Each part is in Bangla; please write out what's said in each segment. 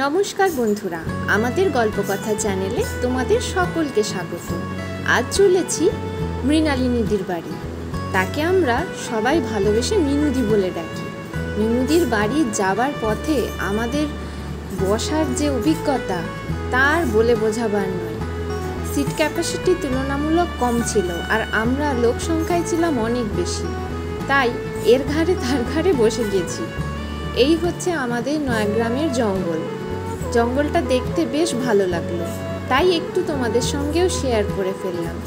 নমস্কার বন্ধুরা, আমাদের গল্পকথা চ্যানেলে তোমাদের সকলকে স্বাগত। আজ চলেছি মৃণালিনীদির বাড়ি। তাকে আমরা সবাই ভালোবেসে মিনুদি বলে ডাকি। মিনুদির বাড়ি যাবার পথে আমাদের বসার যে অভিজ্ঞতা তার বলে বোঝাবার নয়। সিট ক্যাপাসিটি তুলনামূলক কম ছিল আর আমরা লোক সংখ্যায় ছিলাম অনেক বেশি, তাই এর ঘাড়ে তার ঘাড়ে বসে গেছি। এই হচ্ছে আমাদের নয়াগ্রামের জঙ্গলটা দেখতে বেশ ভালো লাগলো, তাই একটু তোমাদের সঙ্গেও শেয়ার করে ফেললাম।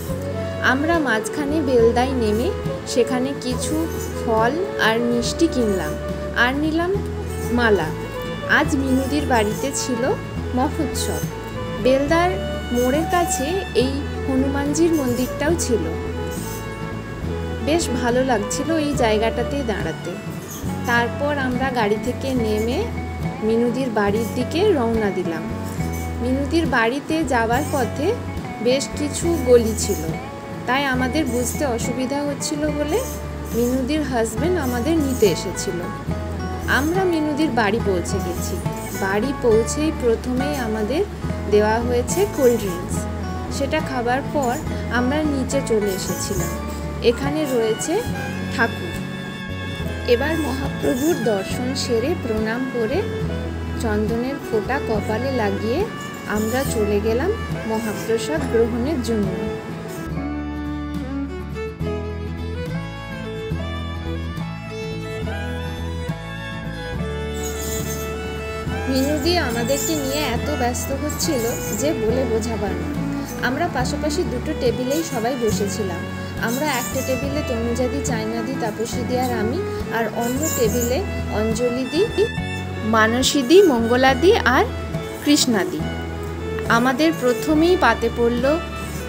আমরা মাঝখানে বেলদায় নেমে সেখানে কিছু ফল আর মিষ্টি কিনলাম আর নিলাম মালা। আজ মিনুদির বাড়িতে ছিল মহোৎসব। বেলদার মোড়ের কাছে এই হনুমানজির মন্দিরটাও ছিল। বেশ ভালো লাগছিল এই জায়গাটাতেই দাঁড়াতে। তারপর আমরা গাড়ি থেকে নেমে মিনুদির বাড়ির দিকে রওনা দিলাম। মিনুদির বাড়িতে যাওয়ার পথে বেশ কিছু গলি ছিল, তাই আমাদের বুঝতে অসুবিধা হচ্ছিল বলে মিনুদির হাজবেন্ড আমাদের নিতে এসেছিল। আমরা মিনুদির বাড়ি পৌঁছে গেছি। বাড়ি পৌঁছেই প্রথমেই আমাদের দেওয়া হয়েছে কোল্ড ড্রিঙ্কস। সেটা খাবার পর আমরা নিচে চলে এসেছিলাম। এখানে রয়েছে ঠাকুর। এবার মহাপ্রভুর দর্শন সেরে প্রণাম করে চন্দনের ফোঁটা কপালে লাগিয়ে আমরা চলে গেলাম মহাপ্রসাদ গ্রহণের জন্য। মিনুদি আমাদেরকে নিয়ে এত ব্যস্ত হচ্ছিল যে বলে বোঝাবার না। আমরা পাশাপাশি দুটো টেবিলেই সবাই বসেছিলাম। আমরা একটা টেবিলে তনুজাদি, চায়নাদি, তাপসীদি আর আমি, আর অন্য টেবিলে অঞ্জলিদি, মানসীদি, মঙ্গলাদি আর কৃষ্ণাদি। আমাদের প্রথমেই পাতে পড়ল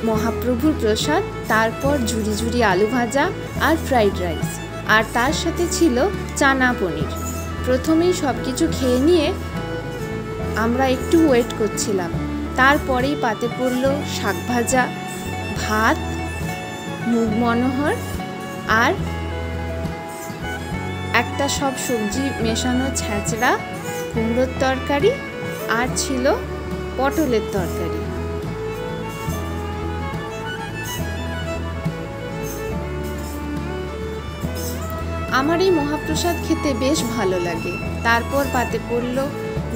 মহাপ্রভুর প্রসাদ, তারপর ঝুরি ঝুরি আলু ভাজা আর ফ্রাইড রাইস, আর তার সাথে ছিল চানা পনির। প্রথমেই সব কিছু খেয়ে নিয়ে আমরা একটু ওয়েট করছিলাম। তারপরেই পাতে পড়ল শাক ভাজা, ভাত, মুগ মনোহর আর একটা সব সবজি মেশানো ছ্যাঁচড়া, কুমড়োর তরকারি আর ছিল পটলের তরকারি। আমার এই মহাপ্রসাদ খেতে বেশ ভালো লাগে। তারপর পাতে পড়ল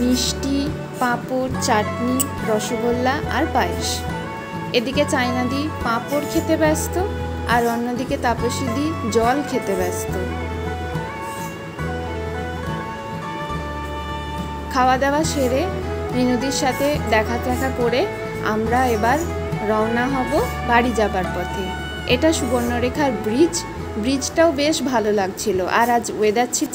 মিষ্টি, পাঁপড়, চাটনি, রসগোল্লা আর পায়েস। এদিকে চায়নাদি পাঁপড় খেতে ব্যস্ত আর অন্যদিকে তাপসীদি জল খেতে ব্যস্ত। খাওয়া দাওয়া সেরে মিনুদির সাথে দেখা করে আমরা এবার রওনা হব বাড়ি যাবার পথে। এটা সুবর্ণরেখার ব্রিজটাও বেশ ভালো লাগছিল। আর আজ ওয়েদার ছিল